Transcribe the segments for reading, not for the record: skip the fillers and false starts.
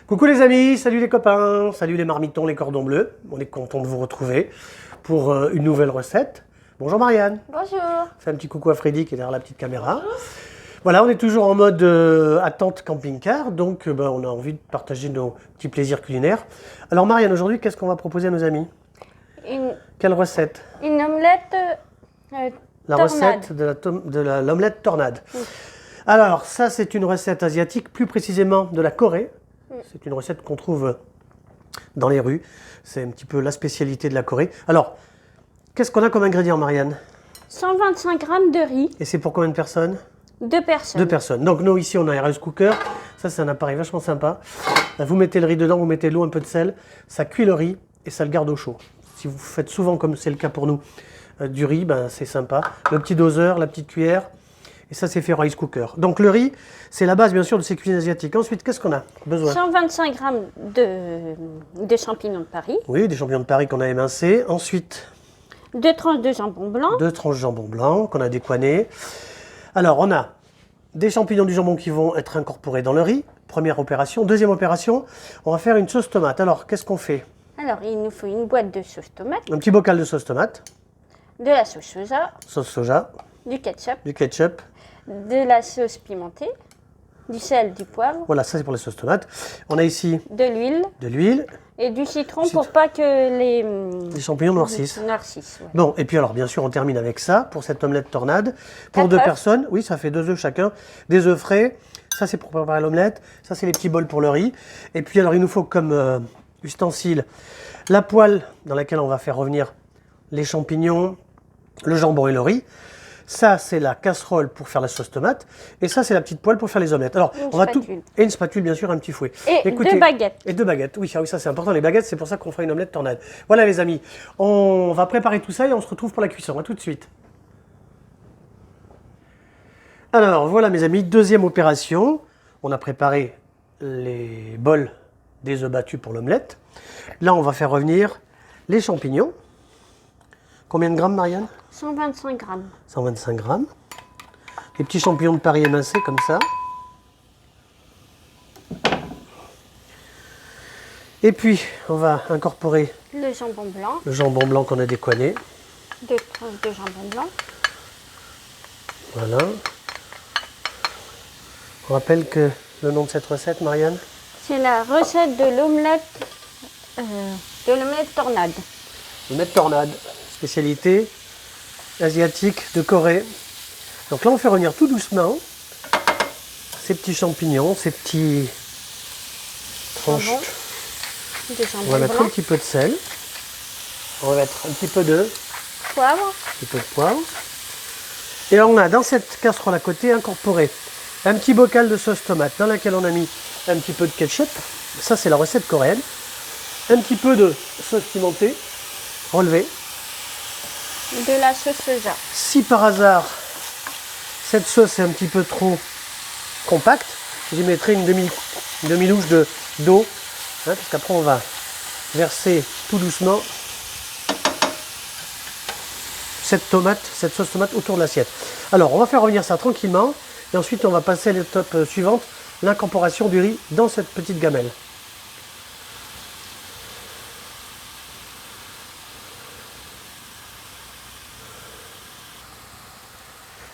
Coucou les amis, salut les copains, salut les marmitons, les cordons bleus. On est content de vous retrouver pour une nouvelle recette. Bonjour Marianne. Bonjour. Fais un petit coucou à Freddy qui est derrière la petite caméra. Voilà, on est toujours en mode attente camping-car, donc on a envie de partager nos petits plaisirs culinaires. Alors Marianne, aujourd'hui, qu'est-ce qu'on va proposer à nos amis? Quelle recette? Une omelette La tornade. recette de l'omelette tornade. Oui. Alors, ça, c'est une recette asiatique, plus précisément de la Corée. C'est une recette qu'on trouve dans les rues. C'est un petit peu la spécialité de la Corée. Alors, qu'est-ce qu'on a comme ingrédient, Marianne? 125 g de riz. Et c'est pour combien de personnes? 2 personnes. 2 personnes. Donc, nous, ici, on a un rice cooker. Ça, c'est un appareil vachement sympa. Vous mettez le riz dedans, vous mettez l'eau, un peu de sel. Ça cuit le riz et ça le garde au chaud. Si vous faites souvent, comme c'est le cas pour nous, du riz, c'est sympa. Le petit doseur, la petite cuillère. Et ça, c'est fait au rice cooker. Donc le riz, c'est la base, bien sûr, de ces cuisines asiatiques. Ensuite, qu'est-ce qu'on a besoin? 125 g de champignons de Paris. Oui, des champignons de Paris qu'on a émincés. Ensuite, 2 tranches de jambon blanc. 2 tranches de jambon blanc qu'on a décoiné. Alors, on a des champignons du jambon qui vont être incorporés dans le riz. Première opération. Deuxième opération, on va faire une sauce tomate. Alors, qu'est-ce qu'on fait? Alors, il nous faut une boîte de sauce tomate, Un petit bocal de sauce tomate, de la sauce soja, sauce soja, du du ketchup. de la sauce pimentée, du sel, du poivre, Voilà, ça c'est pour les sauces tomates. On a ici de l'huile de l'huile, et du citron pour pas que les champignons noircissent. Ouais. Bon, et puis alors bien sûr on termine avec ça pour cette omelette tornade. Pour 4 2 œufs. personnes, oui ça fait 2 œufs chacun, des œufs frais. Ça c'est pour préparer l'omelette, ça c'est les petits bols pour le riz. Et puis alors il nous faut comme ustensile la poêle dans laquelle on va faire revenir les champignons, le jambon et le riz. Ça, c'est la casserole pour faire la sauce tomate. Et ça, c'est la petite poêle pour faire les omelettes. Alors, Une on va tout. spatule. Et une spatule, bien sûr, un petit fouet. Et 2 baguettes. Et 2 baguettes. Oui, ça c'est important. Les baguettes, c'est pour ça qu'on fera une omelette tornade. Voilà, les amis. On va préparer tout ça et on se retrouve pour la cuisson. À tout de suite. Alors, voilà, mes amis. Deuxième opération. On a préparé les bols des œufs battus pour l'omelette. Là, on va faire revenir les champignons. Combien de grammes, Marianne? 125 g. 125 grammes. Les petits champignons de Paris émincés comme ça. Et puis, on va incorporer Le jambon blanc qu'on a décoigné. 2 tranches de jambon blanc. Voilà. On rappelle que le nom de cette recette, Marianne? C'est la recette de l'omelette tornade. L'omelette tornade, spécialité asiatique de Corée. Donc là, on fait revenir tout doucement ces petits champignons, ces petits tranches. On va mettre un petit peu de sel. On va mettre un petit peu de poivre. Et là, on a dans cette casserole à côté incorporé un petit bocal de sauce tomate dans laquelle on a mis un petit peu de ketchup. Ça, c'est la recette coréenne. Un petit peu de sauce pimentée relevée. De la sauce soja. Si par hasard, cette sauce est un petit peu trop compacte, j'y mettrai une demi-louche d'eau, parce qu'après on va verser tout doucement cette sauce tomate autour de l'assiette. Alors on va faire revenir ça tranquillement, et ensuite on va passer à l'étape suivante, l'incorporation du riz dans cette petite gamelle.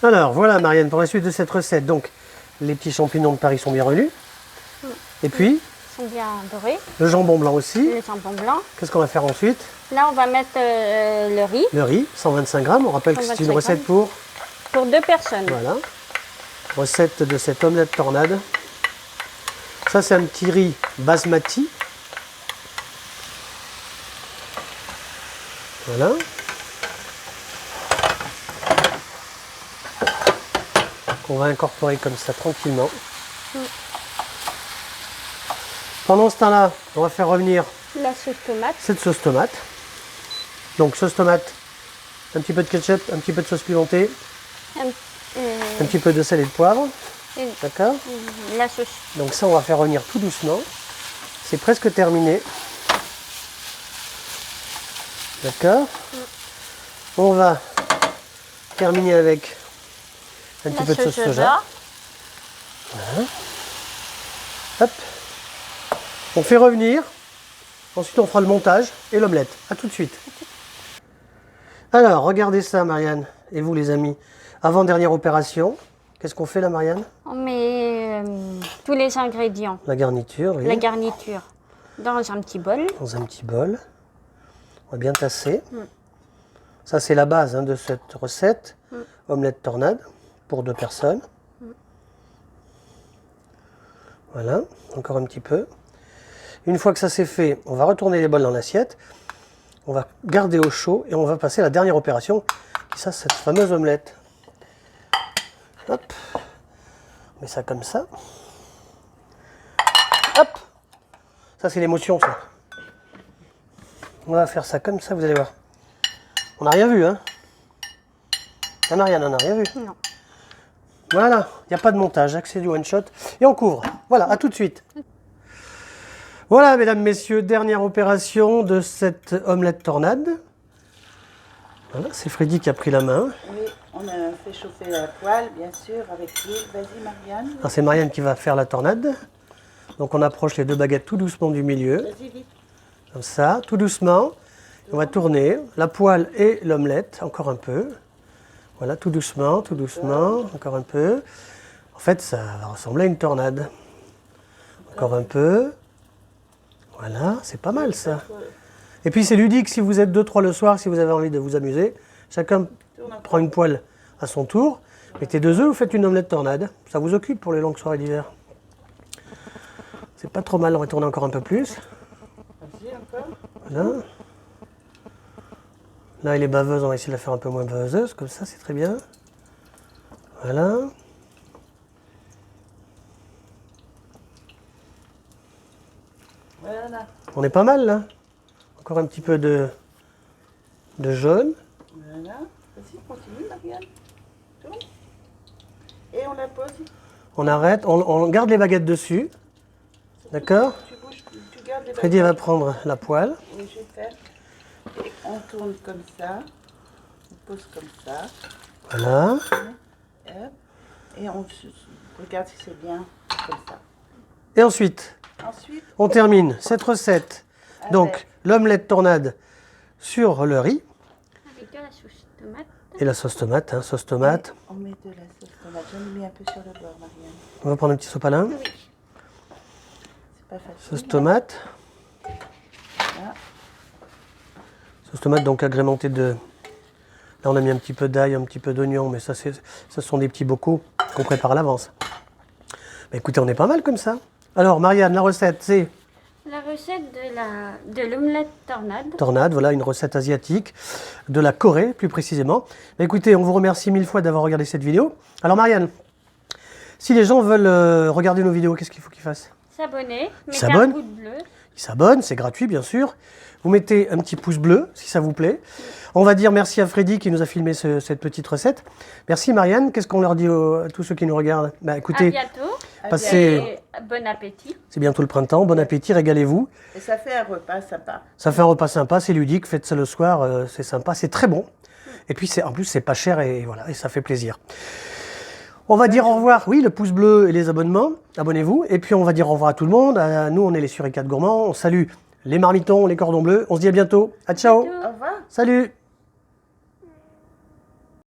Alors voilà Marianne, pour la suite de cette recette, donc les petits champignons de Paris sont bien relus. Et puis Ils sont bien dorés. le jambon blanc aussi. Le jambon blanc. Qu'est-ce qu'on va faire ensuite? Là, on va mettre le riz. Le riz, 125 grammes. On rappelle que c'est une 125 recette pour... Pour 2 personnes. Voilà. Recette de cette omelette tornade. Ça, c'est un petit riz basmati. Voilà. On va incorporer comme ça tranquillement. Pendant ce temps-là, on va faire revenir La sauce tomate. cette sauce tomate. Donc sauce tomate, un petit peu de ketchup, un petit peu de sauce pimentée, un petit peu de sel et de poivre. D'accord? La sauce. Donc ça, on va faire revenir tout doucement. C'est presque terminé. D'accord? On va terminer avec un petit peu de sauce soja. Voilà. Hop. On fait revenir. Ensuite, on fera le montage et l'omelette. À tout de suite. Alors, regardez ça, Marianne. Et vous, les amis. Avant-dernière opération. Qu'est-ce qu'on fait là, Marianne? On met tous les ingrédients, La garniture, oui. la garniture, dans un petit bol. Dans un petit bol. On va bien tasser. Ça, c'est la base de cette recette. Omelette tornade pour 2 personnes. Voilà, encore un petit peu. Une fois que ça c'est fait, on va retourner les bols dans l'assiette. On va garder au chaud et on va passer à la dernière opération. Et ça, cette fameuse omelette. Hop. On met ça comme ça. Hop. Ça, c'est l'émotion, ça. On va faire ça comme ça, vous allez voir. On n'a rien vu, hein? On n'a rien vu. Non. Voilà, il n'y a pas de montage, c'est du one shot. Et on couvre. Voilà, à tout de suite. Voilà, mesdames, messieurs, dernière opération de cette omelette tornade. Voilà, c'est Freddy qui a pris la main. Oui, on a fait chauffer la poêle, bien sûr, avec l'huile. Vas-y, Marianne. Alors, c'est Marianne qui va faire la tornade. Donc on approche les 2 baguettes tout doucement du milieu. Vas-y, vite. Comme ça, tout doucement. On va tourner la poêle et l'omelette, encore un peu. Voilà, tout doucement, encore un peu. En fait, ça va ressembler à une tornade. Encore un peu. Voilà, c'est pas mal ça. Et puis c'est ludique si vous êtes 2-3 le soir, si vous avez envie de vous amuser. Chacun prend une poêle à son tour. Mettez 2 œufs, vous faites une omelette tornade. Ça vous occupe pour les longues soirées d'hiver. C'est pas trop mal, on va tourner encore un peu plus. Vas-y, encore. Voilà. Là, elle est baveuse, on va essayer de la faire un peu moins baveuse, comme ça, c'est très bien. Voilà. Voilà. On est pas mal, là. Encore un petit peu de jaune. Voilà. Vas-y, continue, Marianne. Tourne. Et on la pose. On arrête, on garde les baguettes dessus. D'accord? Tu bouges, tu gardes les Freddy va prendre la poêle. Oui, je vais faire. Et on tourne comme ça. On pose comme ça. Voilà. Hop. Et on regarde si c'est bien comme ça. Et ensuite, Ensuite, on termine cette recette. Donc, l'omelette tornade sur le riz. Avec de la sauce tomate. Et la sauce tomate, hein, sauce tomate. on met de la sauce tomate. J'en ai mis un peu sur le bord, Marianne. On va prendre un petit sopalin. Oui. C'est pas facile. Sauce tomate. Voilà. Sauce tomate donc agrémentée de... Là on a mis un petit peu d'ail, un petit peu d'oignon, mais ça sont des petits bocaux qu'on prépare à l'avance. Bah, écoutez, on est pas mal comme ça. Alors Marianne, la recette c'est... La recette de l'omelette tornade. Tornade, voilà une recette asiatique, de la Corée plus précisément. Bah, écoutez, on vous remercie 1000 fois d'avoir regardé cette vidéo. Alors Marianne, si les gens veulent regarder nos vidéos, qu'est-ce qu'il faut qu'ils fassent? S'abonner, mettez un s'abonnent. pouce bleu. Ils s'abonnent, c'est gratuit bien sûr. Vous mettez un petit pouce bleu si ça vous plaît. On va dire merci à Freddy qui nous a filmé cette petite recette. Merci Marianne. Qu'est-ce qu'on leur dit à tous ceux qui nous regardent? Bah À écoutez, bientôt. passez, Et bon appétit. c'est bientôt le printemps, bon appétit, régalez-vous. Et ça fait un repas sympa. Ça fait un repas sympa, c'est ludique, faites ça le soir, c'est sympa, c'est très bon. Et puis en plus c'est pas cher et voilà, et ça fait plaisir. On va dire au revoir, oui, le pouce bleu et les abonnements, abonnez-vous. Et puis on va dire au revoir à tout le monde. Nous on est les Suricates Gourmands, on salue les marmitons, les cordons bleus. On se dit à bientôt. À ciao. Au revoir. Salut.